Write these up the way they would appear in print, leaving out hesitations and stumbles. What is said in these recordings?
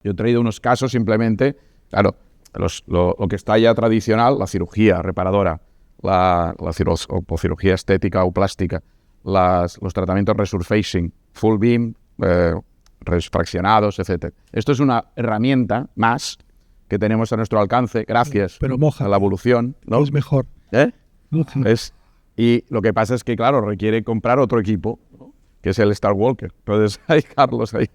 Yo he traído unos casos simplemente, claro, lo que está ya tradicional, la cirugía reparadora, la cirugía estética o plástica, los tratamientos resurfacing, full beam, fraccionados, etc. Esto es una herramienta más que tenemos a nuestro alcance gracias a la evolución, ¿no? Es mejor. Y lo que pasa es que, claro, requiere comprar otro equipo, ¿no? Que es el Star Walker. Entonces, hay Carlos ahí.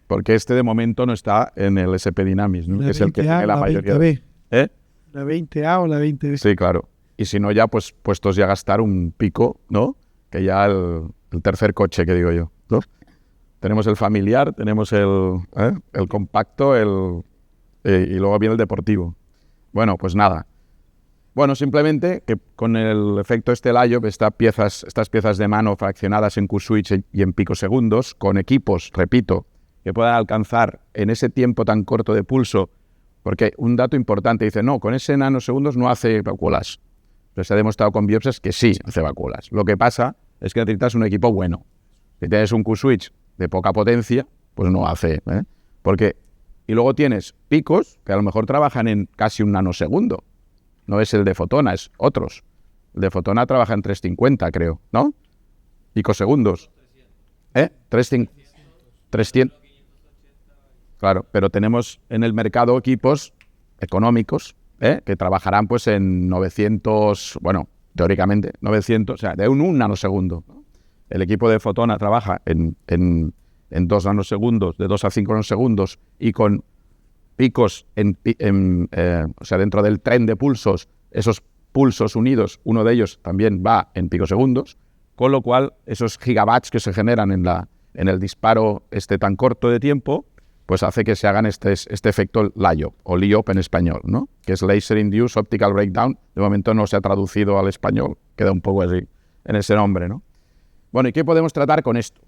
Porque este de momento no está en el SP Dynamics, ¿no? Que es el que tiene la mayoría. La 20B. La 20A o la 20B. Sí, claro. Y si no, ya pues puestos ya a gastar un pico, ¿no? Que ya el tercer coche, que digo yo, ¿no? Tenemos el familiar, tenemos el compacto, y luego viene el deportivo. Bueno, pues nada. Bueno, simplemente que con el efecto Layo, estas piezas de mano fraccionadas en Q-switch y en picosegundos, con equipos, repito, que puedan alcanzar en ese tiempo tan corto de pulso, porque un dato importante dice, no, con ese nanosegundos no hace vacuolas. Pero se ha demostrado con biopsias que sí hace vacuolas. Lo que pasa es que necesitas un equipo bueno. Si tienes un Q-switch de poca potencia, pues no hace, y luego tienes picos que a lo mejor trabajan en casi un nanosegundo. No es el de Fotona, es otros. El de Fotona trabaja en 350, creo, ¿no? Picosegundos. 300. Claro, pero tenemos en el mercado equipos económicos que trabajarán pues en 900, bueno, teóricamente 900, o sea, de un nanosegundo, ¿no? El equipo de Fotona trabaja en 2 nanosegundos, de 2 a 5 nanosegundos y con picos o sea, dentro del tren de pulsos, esos pulsos unidos, uno de ellos también va en picosegundos, con lo cual esos gigabats que se generan en el disparo tan corto de tiempo, pues hace que se hagan este efecto LIOP, o LIOP en español, ¿no? Que es Laser Induced Optical Breakdown. De momento no se ha traducido al español, queda un poco así en ese nombre, ¿no? Bueno, ¿y qué podemos tratar con esto?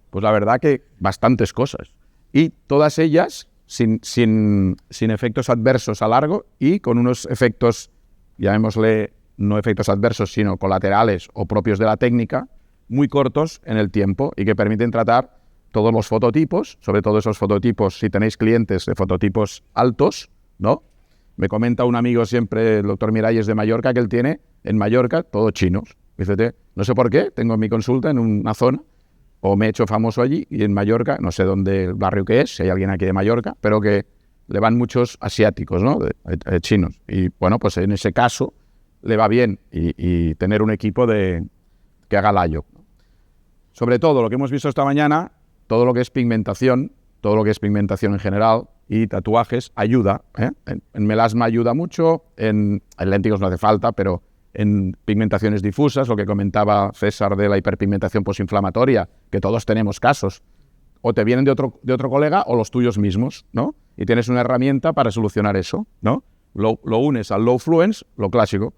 Pues la verdad que bastantes cosas. Y todas ellas sin efectos adversos a largo y con unos efectos, llamémosle, no efectos adversos, sino colaterales o propios de la técnica, muy cortos en el tiempo y que permiten tratar todos los fototipos, sobre todo esos fototipos, si tenéis clientes de fototipos altos, ¿no? Me comenta un amigo siempre, el doctor Miralles de Mallorca, que él tiene en Mallorca todos chinos. Dice, no sé por qué, tengo mi consulta en una zona, o me he hecho famoso allí, y en Mallorca, no sé dónde el barrio que es, si hay alguien aquí de Mallorca, pero que le van muchos asiáticos, ¿no? Chinos. Y bueno, pues en ese caso le va bien y tener un equipo que haga LIOP. Sobre todo lo que hemos visto esta mañana, todo lo que es pigmentación en general y tatuajes ayuda, En melasma ayuda mucho, en léntigos no hace falta, pero en pigmentaciones difusas, lo que comentaba César de la hiperpigmentación posinflamatoria, que todos tenemos casos, o te vienen de otro colega o los tuyos mismos, ¿no? Y tienes una herramienta para solucionar eso, ¿no? Lo unes al low fluence, lo clásico.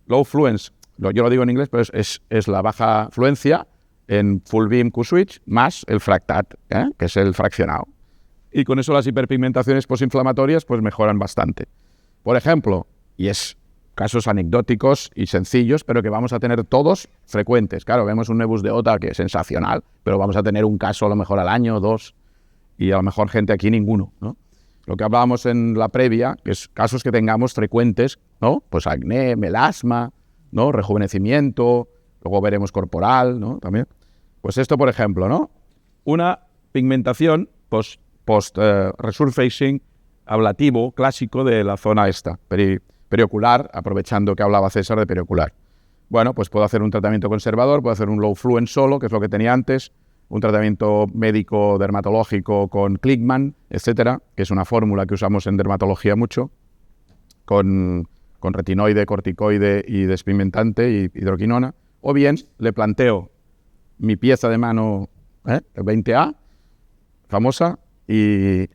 Low fluence, yo lo digo en inglés, pero es la baja fluencia en full beam Q-switch más el fractat, que es el fraccionado. Y con eso las hiperpigmentaciones posinflamatorias pues mejoran bastante. Por ejemplo, y es casos anecdóticos y sencillos, pero que vamos a tener todos frecuentes. Claro, vemos un nebus de OTA que es sensacional, pero vamos a tener un caso a lo mejor al año o 2, y a lo mejor gente aquí ninguno, ¿no? Lo que hablábamos en la previa, que es casos que tengamos frecuentes, ¿no? Pues acné, melasma, ¿no? Rejuvenecimiento, luego veremos corporal, ¿no? También. Pues esto, por ejemplo, ¿no? Una pigmentación post resurfacing ablativo clásico de la zona periocular, aprovechando que hablaba César de periocular. Bueno, pues puedo hacer un tratamiento conservador, puedo hacer un low fluence solo, que es lo que tenía antes, un tratamiento médico dermatológico con Klickmann, etcétera, que es una fórmula que usamos en dermatología mucho, con retinoide, corticoide y despigmentante y hidroquinona. O bien le planteo mi pieza de mano, el 20A, famosa, y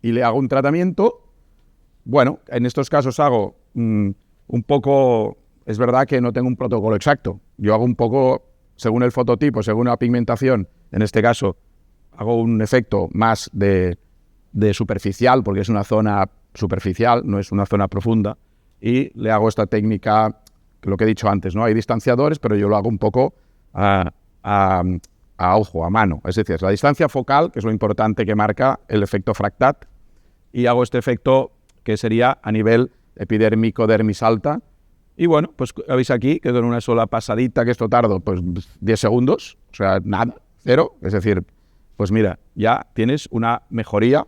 le hago un tratamiento. Bueno, en estos casos hago un poco, es verdad que no tengo un protocolo exacto. Yo hago un poco, según el fototipo, según la pigmentación, en este caso, hago un efecto más de superficial, porque es una zona superficial, no es una zona profunda, y le hago esta técnica, lo que he dicho antes, ¿no? Hay distanciadores, pero yo lo hago un poco a a ojo, a mano. Es decir, es la distancia focal, que es lo importante que marca el efecto Fractat, y hago este efecto que sería a nivel epidérmico, dermis alta. Y bueno, pues veis aquí que con una sola pasadita, que esto tardo pues 10 segundos, o sea, nada, cero. Es decir, pues mira, ya tienes una mejoría,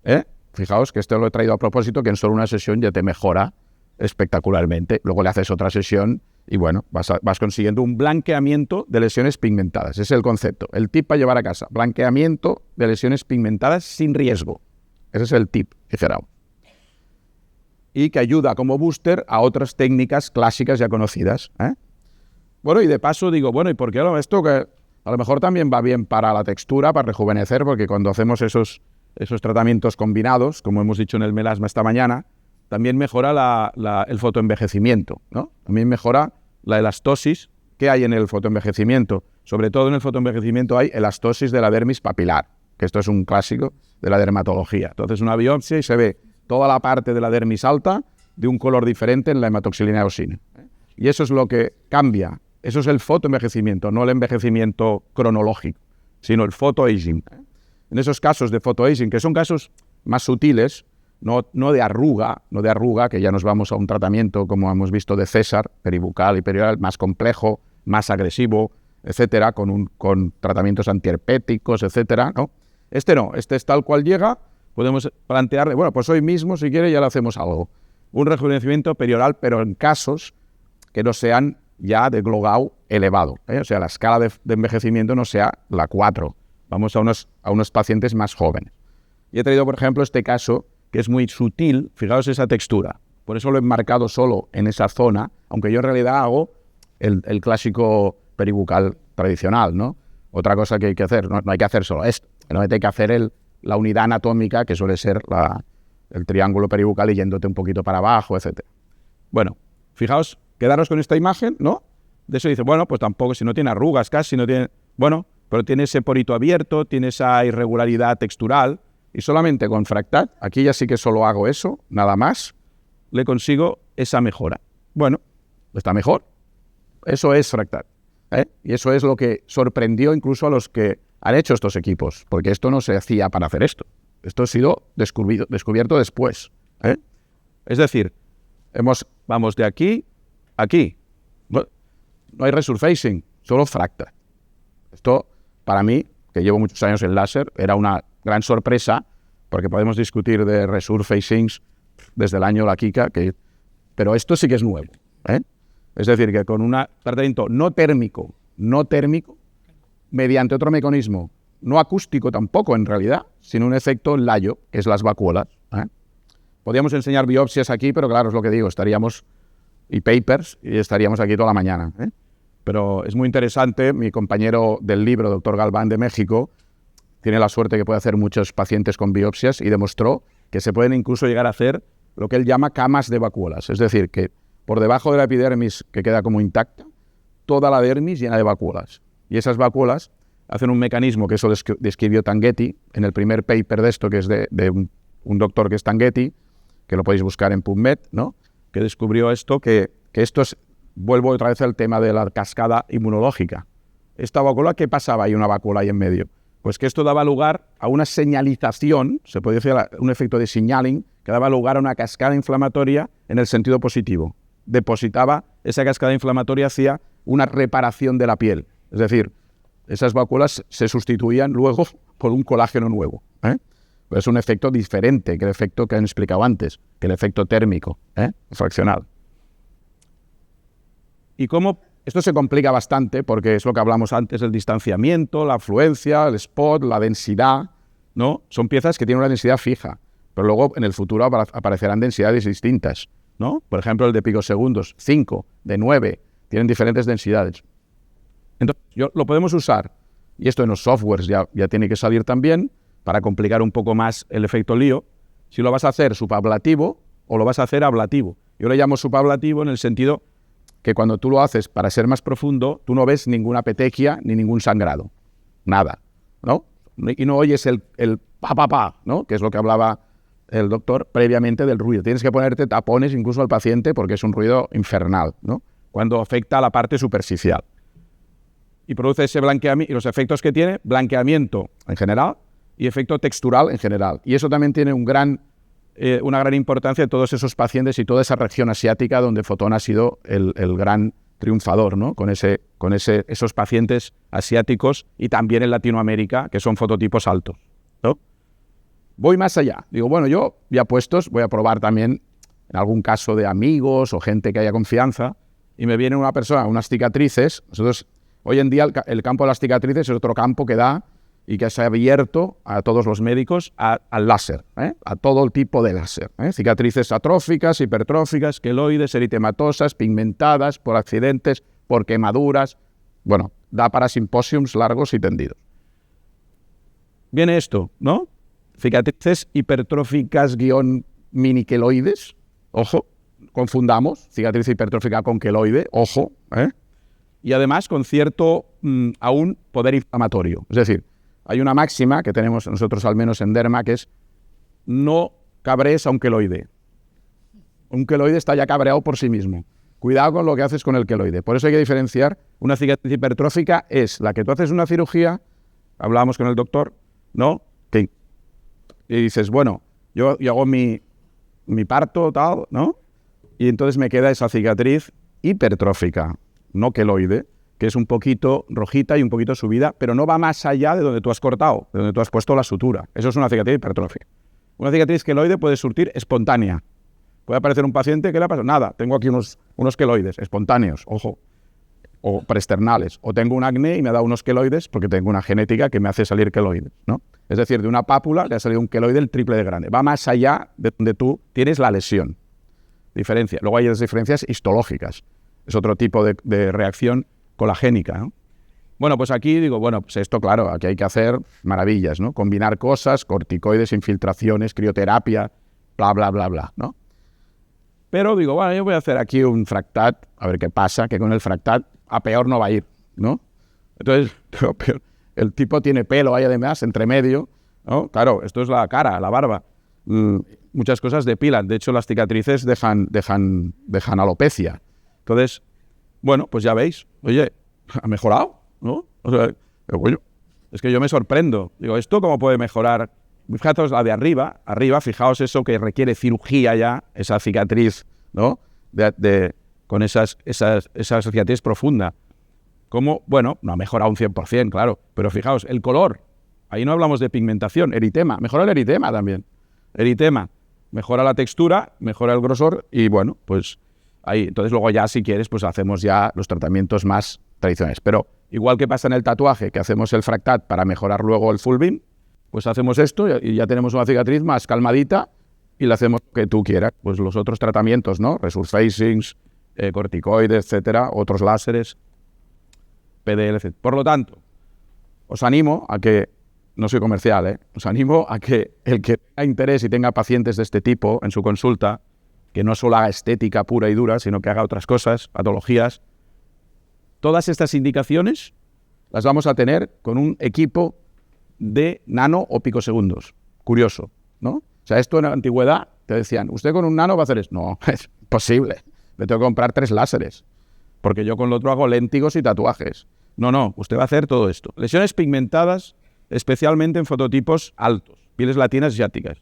¿eh? Fijaos que esto lo he traído a propósito, que en solo una sesión ya te mejora espectacularmente. Luego le haces otra sesión y bueno, vas consiguiendo un blanqueamiento de lesiones pigmentadas. Ese es el concepto. El tip para llevar a casa. Blanqueamiento de lesiones pigmentadas sin riesgo. Ese es el tip, dijéramos. Y que ayuda como booster a otras técnicas clásicas ya conocidas, ¿eh? Bueno, y de paso digo, bueno, ¿y por qué esto que a lo mejor también va bien para la textura, para rejuvenecer? Porque cuando hacemos esos tratamientos combinados, como hemos dicho en el melasma esta mañana, también mejora el fotoenvejecimiento, ¿no? También mejora la elastosis. ¿Qué hay en el fotoenvejecimiento? Sobre todo en el fotoenvejecimiento hay elastosis de la dermis papilar, que esto es un clásico de la dermatología. Entonces, una biopsia y se ve toda la parte de la dermis alta de un color diferente en la hematoxilina eosina. Y eso es lo que cambia. Eso es el fotoenvejecimiento, no el envejecimiento cronológico, sino el photoaging. En esos casos de photoaging, que son casos más sutiles, no de arruga, que ya nos vamos a un tratamiento, como hemos visto, de César, peribucal y perioral, más complejo, más agresivo, etcétera, con tratamientos antiherpéticos, etcétera, ¿no? Este no, este es tal cual llega. Podemos plantearle, bueno, pues hoy mismo, si quiere, ya le hacemos algo. Un rejuvenecimiento perioral, pero en casos que no sean ya de Glogau elevado, ¿eh? O sea, la escala de envejecimiento no sea la 4. Vamos a unos pacientes más jóvenes. Y he traído, por ejemplo, este caso, que es muy sutil. Fijaos esa textura. Por eso lo he marcado solo en esa zona, aunque yo en realidad hago el clásico peribucal tradicional, ¿no? Otra cosa que hay que hacer, no hay que hacer solo esto, no hay que hacer la unidad anatómica, que suele ser el triángulo peribucal y yéndote un poquito para abajo, etc. Bueno, fijaos, quedaros con esta imagen, ¿no? De eso dice, bueno, pues tampoco, si no tiene arrugas casi, no tiene... Bueno, pero tiene ese porito abierto, tiene esa irregularidad textural, y solamente con Fractat, aquí ya sí que solo hago eso, nada más, le consigo esa mejora. Bueno, está mejor. Eso es Fractat, ¿eh? Y eso es lo que sorprendió incluso a los que han hecho estos equipos, porque esto no se hacía para hacer esto. Esto ha sido descubierto después, ¿eh? Es decir, vamos de aquí a aquí. No hay resurfacing, solo Fractat. Esto, para mí, que llevo muchos años en láser, era una gran sorpresa, porque podemos discutir de resurfacings desde el año La Kika, pero esto sí que es nuevo, ¿eh? Es decir, que con un tratamiento no térmico, mediante otro mecanismo, no acústico tampoco en realidad, sino un efecto layo, que es las vacuolas, ¿eh? Podríamos enseñar biopsias aquí, pero claro, es lo que digo, y papers, y estaríamos aquí toda la mañana, ¿eh? Pero es muy interesante. Mi compañero del libro, doctor Galván de México, tiene la suerte que puede hacer muchos pacientes con biopsias y demostró que se pueden incluso llegar a hacer lo que él llama camas de vacuolas. Es decir, que por debajo de la epidermis, que queda como intacta, toda la dermis llena de vacuolas. Y esas vacuolas hacen un mecanismo que eso describió Tanghetti en el primer paper de esto, que es de un doctor que es Tanghetti, que lo podéis buscar en PubMed, ¿no? Que descubrió esto, que esto es... Vuelvo otra vez al tema de la cascada inmunológica. Esta vacuola, ¿qué pasaba? Hay una vacuola ahí en medio. Pues que esto daba lugar a una señalización, se puede decir un efecto de signaling, que daba lugar a una cascada inflamatoria en el sentido positivo. Depositaba esa cascada inflamatoria hacia una reparación de la piel. Es decir, esas vacuolas se sustituían luego por un colágeno nuevo, ¿eh? Pero es un efecto diferente que el efecto que han explicado antes, que el efecto térmico, fraccional. Y cómo esto se complica bastante, porque es lo que hablamos antes, el distanciamiento, la afluencia, el spot, la densidad, ¿no? Son piezas que tienen una densidad fija, pero luego en el futuro aparecerán densidades distintas, ¿no? Por ejemplo, el de picosegundos, 5, de 9, tienen diferentes densidades. Entonces, lo podemos usar, y esto en los softwares ya tiene que salir también, para complicar un poco más el efecto lío, si lo vas a hacer subablativo o lo vas a hacer ablativo. Yo le llamo subablativo en el sentido que cuando tú lo haces para ser más profundo, tú no ves ninguna petequia ni ningún sangrado. Nada, ¿no? Y no oyes el pa, ¿no? Que es lo que hablaba el doctor previamente del ruido. Tienes que ponerte tapones incluso al paciente porque es un ruido infernal, ¿no? Cuando afecta a la parte superficial. y produce ese blanqueamiento, y los efectos que tiene, blanqueamiento en general y efecto textural en general. Y eso también tiene una gran importancia en todos esos pacientes y toda esa región asiática donde Fotón ha sido el gran triunfador, ¿no? Con esos pacientes asiáticos y también en Latinoamérica, que son fototipos altos, ¿no? Voy más allá. Digo, bueno, yo ya puestos, voy a probar también en algún caso de amigos o gente que haya confianza, y me viene una persona, unas cicatrices. Nosotros, hoy en día, el campo de las cicatrices es otro campo que da y que se ha abierto a todos los médicos al láser, a todo el tipo de láser. Cicatrices atróficas, hipertróficas, queloides, eritematosas, pigmentadas por accidentes, por quemaduras. Bueno, da para simposiums largos y tendidos. Viene esto, ¿no? Cicatrices hipertróficas miniqueloides, ojo, confundamos cicatriz hipertrófica con queloide, ojo, y además con cierto aún poder inflamatorio. Es decir, hay una máxima que tenemos nosotros al menos en derma, que es no cabrees a un queloide. Un queloide está ya cabreado por sí mismo. Cuidado con lo que haces con el queloide. Por eso hay que diferenciar. Una cicatriz hipertrófica es la que tú haces una cirugía, hablábamos con el doctor, ¿no? Y dices, bueno, yo hago mi parto, tal, ¿no? Y entonces me queda esa cicatriz hipertrófica, no queloide, que es un poquito rojita y un poquito subida, pero no va más allá de donde tú has cortado, de donde tú has puesto la sutura. Eso es una cicatriz hipertrófica. Una cicatriz queloide puede surtir espontánea. Puede aparecer un paciente que le ha pasado, nada, tengo aquí unos queloides espontáneos, ojo, o preesternales, o tengo un acné y me ha dado unos queloides porque tengo una genética que me hace salir queloides, ¿no? Es decir, de una pápula le ha salido un queloide el triple de grande. Va más allá de donde tú tienes la lesión. Diferencia. Luego hay las diferencias histológicas. Es otro tipo de reacción colagénica, ¿no? Bueno, pues aquí digo, bueno, pues esto, claro, aquí hay que hacer maravillas, ¿no? Combinar cosas, corticoides, infiltraciones, crioterapia, bla, bla, bla, bla, ¿no? Pero digo, bueno, yo voy a hacer aquí un fractat, a ver qué pasa, que con el fractat a peor no va a ir, ¿no? Entonces, el tipo tiene pelo ahí además, entre medio, ¿no? Claro, esto es la cara, la barba. Muchas cosas depilan. De hecho, las cicatrices dejan alopecia. Entonces, bueno, pues ya veis, oye, ha mejorado, ¿no? O sea, bueno, es que yo me sorprendo. Digo, ¿esto cómo puede mejorar? Fijaos la de arriba, fijaos eso que requiere cirugía ya, esa cicatriz, ¿no? Con esa cicatriz profunda. ¿Cómo? Bueno, no ha mejorado un 100%, claro, pero fijaos, el color, ahí no hablamos de pigmentación, eritema, mejora el eritema también. Eritema, mejora la textura, mejora el grosor y bueno, pues ahí, entonces luego ya si quieres, pues hacemos ya los tratamientos más tradicionales. Pero igual que pasa en el tatuaje, que hacemos el fractat para mejorar luego el full beam, pues hacemos esto y ya tenemos una cicatriz más calmadita y le hacemos lo que tú quieras. Pues los otros tratamientos, ¿no? Resurfacings, corticoides, etcétera, otros láseres, PDL, etc. Por lo tanto, os animo a que, no soy comercial, os animo a que el que tenga interés y tenga pacientes de este tipo en su consulta, que no solo haga estética pura y dura, sino que haga otras cosas, patologías, todas estas indicaciones las vamos a tener con un equipo de nano o picosegundos. Curioso, ¿no? O sea, esto en la antigüedad te decían, ¿usted con un nano va a hacer esto? No, es imposible. Me tengo que comprar 3 láseres, porque yo con lo otro hago léntigos y tatuajes. No, usted va a hacer todo esto. Lesiones pigmentadas, especialmente en fototipos altos, pieles latinas asiáticas.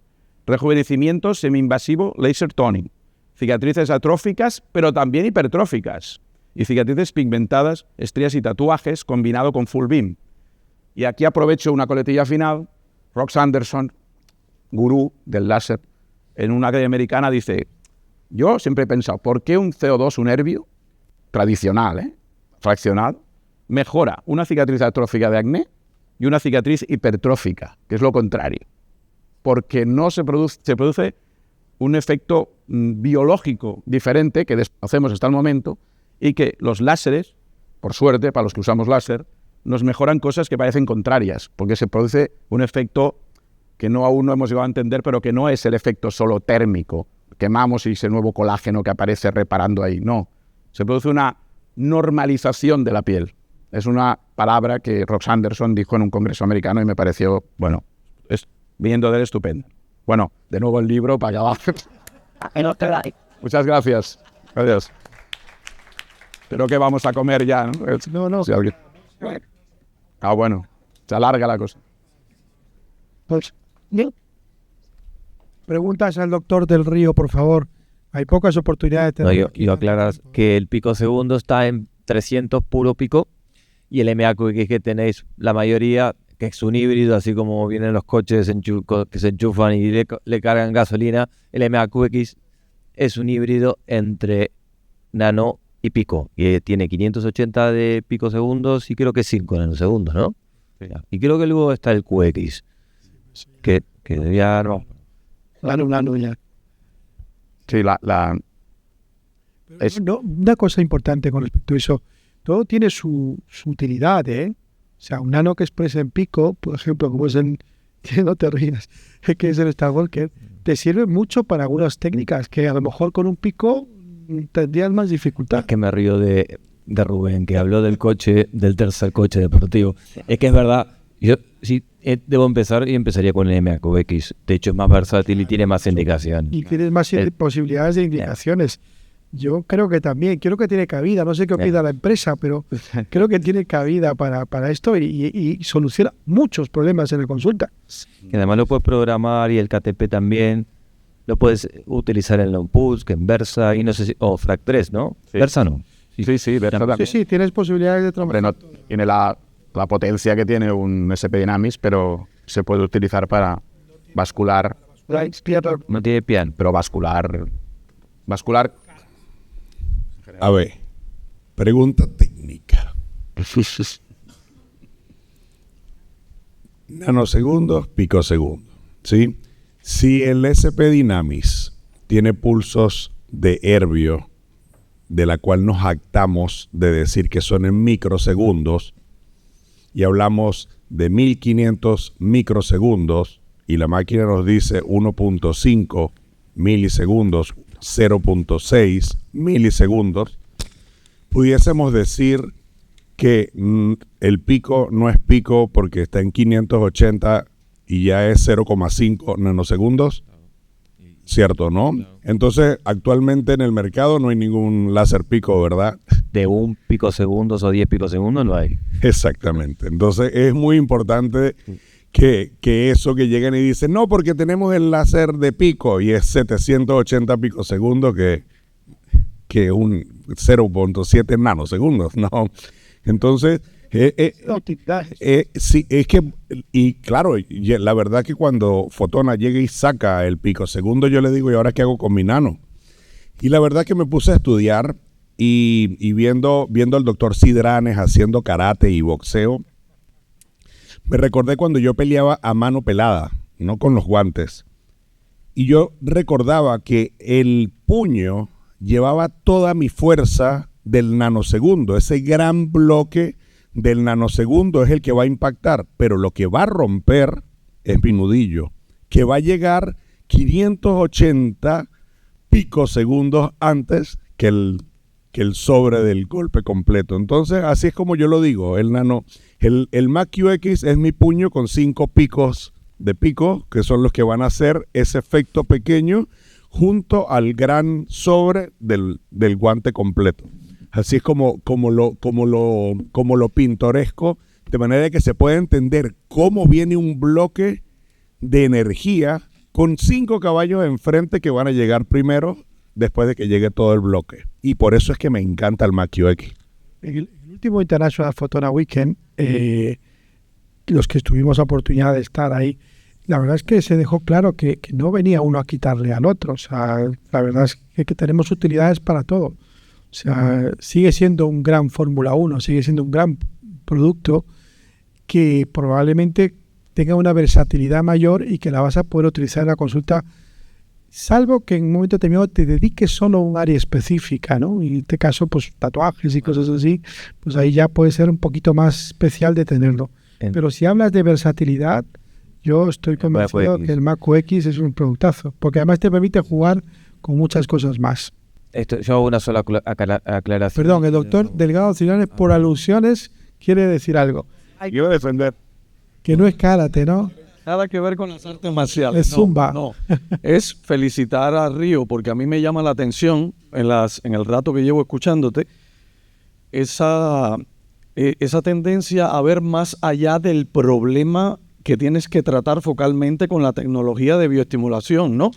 Rejuvenecimiento semi-invasivo, laser toning. Cicatrices atróficas, pero también hipertróficas. Y cicatrices pigmentadas, estrías y tatuajes combinado con full beam. Y aquí aprovecho una coletilla final. Rox Anderson, gurú del láser, en una academia americana dice, yo siempre he pensado, ¿por qué un CO2, un nervio tradicional, fraccionado, mejora una cicatriz atrófica de acné y una cicatriz hipertrófica, que es lo contrario? Porque no se produce un efecto biológico diferente que desconocemos hasta el momento y que los láseres, por suerte, para los que usamos láser, nos mejoran cosas que parecen contrarias, porque se produce un efecto que aún no hemos llegado a entender, pero que no es el efecto solo térmico, quemamos y ese nuevo colágeno que aparece reparando ahí, no. Se produce una normalización de la piel. Es una palabra que Rox Anderson dijo en un congreso americano y me pareció, bueno, viendo de él estupendo. Bueno, de nuevo el libro para allá abajo. Muchas gracias. Gracias. Creo que vamos a comer ya, ¿no? No. Si alguien... Ah, bueno, se alarga la cosa. Pues, preguntas al doctor del Río, por favor. Hay pocas oportunidades de tener. Yo aclaras que el pico segundo está en 300 puro pico y el MAQX que tenéis la mayoría, que es un híbrido, así como vienen los coches que se enchufan y le cargan gasolina, el MAQX es un híbrido entre nano y pico, y tiene 580 de picosegundos y creo que 5 nanosegundos, ¿no? Sí. Y creo que luego está el QX, que debía... No. Nano ya. Sí, una cosa importante con respecto a eso, todo tiene su utilidad, ¿eh? O sea, un nano que expresa en pico, por ejemplo, como es no te rías, que es el Skywalker, te sirve mucho para algunas técnicas que a lo mejor con un pico tendrías más dificultad. Es que me río de Rubén, que habló del tercer coche deportivo. Es que es verdad, yo sí debo empezar y empezaría con el MAQX. De hecho, es más versátil y tiene más indicaciones. Y tienes más posibilidades de indicaciones. Yo creo que también, creo que tiene cabida, no sé qué opina la empresa, pero creo que tiene cabida para esto y soluciona muchos problemas en la consulta. Y además lo puedes programar y el KTP también. Lo puedes utilizar en Longpulse, que en Versa, y no sé si... O FRAC 3, ¿no? Sí. Versa no. Sí, Versa también. Sí, tienes posibilidades de trabajar. No tiene la potencia que tiene un SP Dynamics, pero se puede utilizar para bascular. No tiene pian. Pero bascular. A ver, pregunta técnica. Nanosegundos, picosegundos, ¿sí? Si el SP Dynamics tiene pulsos de Herbio, de la cual nos jactamos de decir que son en microsegundos, y hablamos de 1500 microsegundos, y la máquina nos dice 1.5 milisegundos, 0.6 milisegundos, pudiésemos decir que el pico no es pico porque está en 580 y ya es 0,5 nanosegundos, ¿cierto, no? Entonces, actualmente en el mercado no hay ningún láser pico, ¿verdad? De 1 picosegundos o 10 picosegundos no hay. Exactamente. Entonces, es muy importante que eso que lleguen y dicen, no, porque tenemos el láser de pico y es 780 picosegundos que un 0.7 nanosegundos, ¿no? Entonces, sí, es que, y claro, la verdad que cuando Fotona llega y saca el picosegundo, yo le digo, ¿y ahora qué hago con mi nano? Y la verdad que me puse a estudiar y viendo al doctor Sidranes haciendo karate y boxeo, me recordé cuando yo peleaba a mano pelada, no con los guantes. Y yo recordaba que el puño llevaba toda mi fuerza del nanosegundo. Ese gran bloque del nanosegundo es el que va a impactar, pero lo que va a romper es mi nudillo, que va a llegar 580 picosegundos antes que el sobre del golpe completo. Entonces, así es como yo lo digo, el MAQX es mi puño con 5 picos de pico, que son los que van a hacer ese efecto pequeño junto al gran sobre del guante completo. Así es como lo pintoresco, de manera que se puede entender cómo viene un bloque de energía con 5 caballos enfrente que van a llegar primero después de que llegue todo el bloque. Y por eso es que me encanta el MAQX. El último International Fotona Weekend, los que tuvimos la oportunidad de estar ahí, la verdad es que se dejó claro que no venía uno a quitarle al otro. O sea, la verdad es que tenemos utilidades para todo. O sea, sigue siendo un gran Fórmula 1, sigue siendo un gran producto que probablemente tenga una versatilidad mayor y que la vas a poder utilizar en la consulta, salvo que en un momento determinado te dediques solo a un área específica, ¿no? Y en este caso, pues tatuajes y cosas así, pues ahí ya puede ser un poquito más especial de tenerlo. Pero si hablas de versatilidad, yo estoy convencido que el MAQX es un productazo, porque además te permite jugar con muchas cosas más. Yo hago una sola aclaración. Perdón, el doctor Delgado Cilanes, por alusiones, quiere decir algo. Yo voy a defender. Que no es karate, ¿no? Nada que ver con las artes marciales. Es zumba. No. Es felicitar a Río, porque a mí me llama la atención en el rato que llevo escuchándote, esa esa tendencia a ver más allá del problema que tienes que tratar focalmente con la tecnología de bioestimulación, ¿no?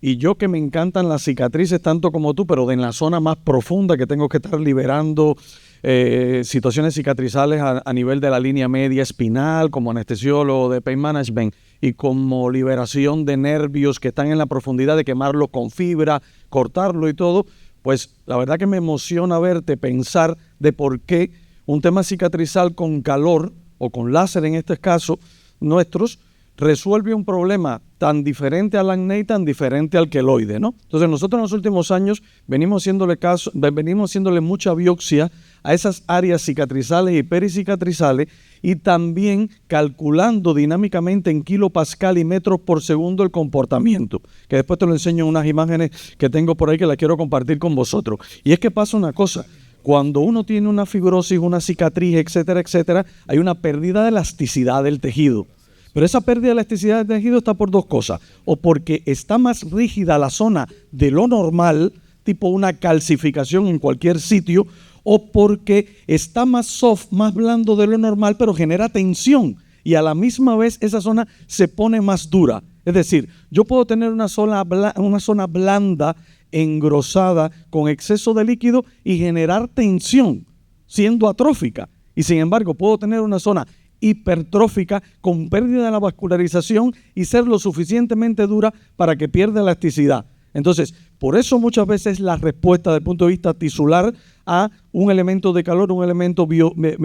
Y yo, que me encantan las cicatrices tanto como tú, pero en la zona más profunda, que tengo que estar liberando situaciones cicatrizales a nivel de la línea media espinal, como anestesiólogo de pain management, y como liberación de nervios que están en la profundidad, de quemarlo con fibra, cortarlo y todo, pues la verdad que me emociona verte pensar de por qué un tema cicatrizal con calor, o con láser en este caso, nuestros, resuelve un problema tan diferente al acné y tan diferente al queloide, ¿no? Entonces nosotros en los últimos años venimos haciéndole mucha biopsia a esas áreas cicatrizales y pericicatrizales, y también calculando dinámicamente en kilopascal y metros por segundo el comportamiento, que después te lo enseño en unas imágenes que tengo por ahí que las quiero compartir con vosotros. Y es que pasa una cosa: cuando uno tiene una fibrosis, una cicatriz, etcétera, etcétera, hay una pérdida de elasticidad del tejido. Pero esa pérdida de elasticidad del tejido está por dos cosas: o porque está más rígida la zona de lo normal, tipo una calcificación en cualquier sitio, o porque está más soft, más blando de lo normal, pero genera tensión, y a la misma vez esa zona se pone más dura. Es decir, yo puedo tener una zona blanda, engrosada, con exceso de líquido, y generar tensión, siendo atrófica. Y sin embargo, puedo tener una zona hipertrófica con pérdida de la vascularización y ser lo suficientemente dura para que pierda elasticidad. Entonces, por eso muchas veces la respuesta desde el punto de vista tisular a un elemento de calor, un elemento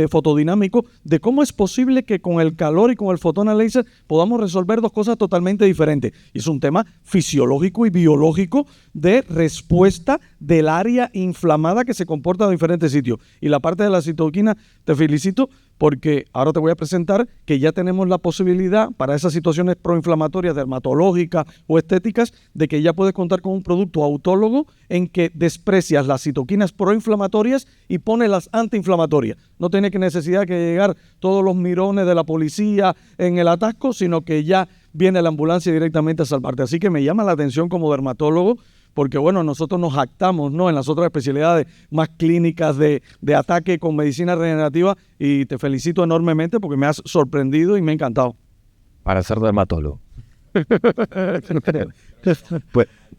fotodinámico, de cómo es posible que con el calor y con el fotón láser podamos resolver dos cosas totalmente diferentes. Y es un tema fisiológico y biológico de respuesta del área inflamada que se comporta en diferentes sitios. Y la parte de la citoquina, te felicito, porque ahora te voy a presentar que ya tenemos la posibilidad para esas situaciones proinflamatorias, dermatológicas o estéticas, de que ya puedes contar con un producto autólogo en que desprecias las citoquinas proinflamatorias y pones las antiinflamatorias. No tiene que necesidad que llegar todos los mirones de la policía en el atasco, sino que ya viene la ambulancia directamente a salvarte. Así que me llama la atención como dermatólogo, porque bueno, nosotros nos jactamos, ¿no?, en las otras especialidades más clínicas de ataque con medicina regenerativa, y te felicito enormemente porque me has sorprendido y me ha encantado. Para ser dermatólogo.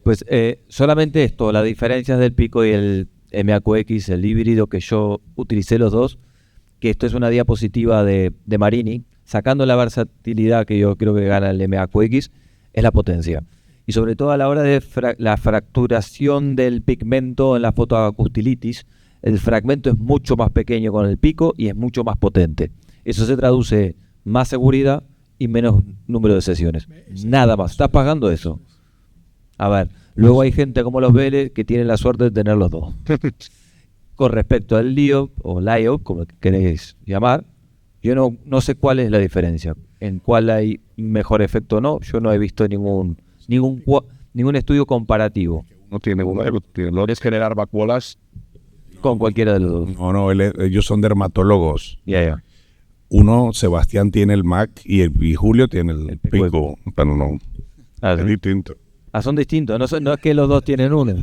Pues solamente esto, las diferencias del Pico y el MAQX, el híbrido, que yo utilicé los dos, que esto es una diapositiva de Marini, sacando la versatilidad que yo creo que gana el MAQX, es la potencia. Y sobre todo a la hora de la fracturación del pigmento en la fotoacustilitis, el fragmento es mucho más pequeño con el Pico y es mucho más potente. Eso se traduce en más seguridad y menos número de sesiones. Nada más. ¿Estás pagando eso? A ver, luego hay gente como los Vélez que tienen la suerte de tener los dos. Con respecto al LIO o LIO, como queréis llamar, yo no sé cuál es la diferencia. En cuál hay mejor efecto o no. Yo no he visto ningún estudio comparativo. No tiene uno. Lo es generar vacuolas con cualquiera de los dos. No, ellos son dermatólogos. Ya. Uno, Sebastián, tiene el MAC y Julio tiene el Pico. Pero no, es distinto. Son distintos. No es que los dos tienen uno.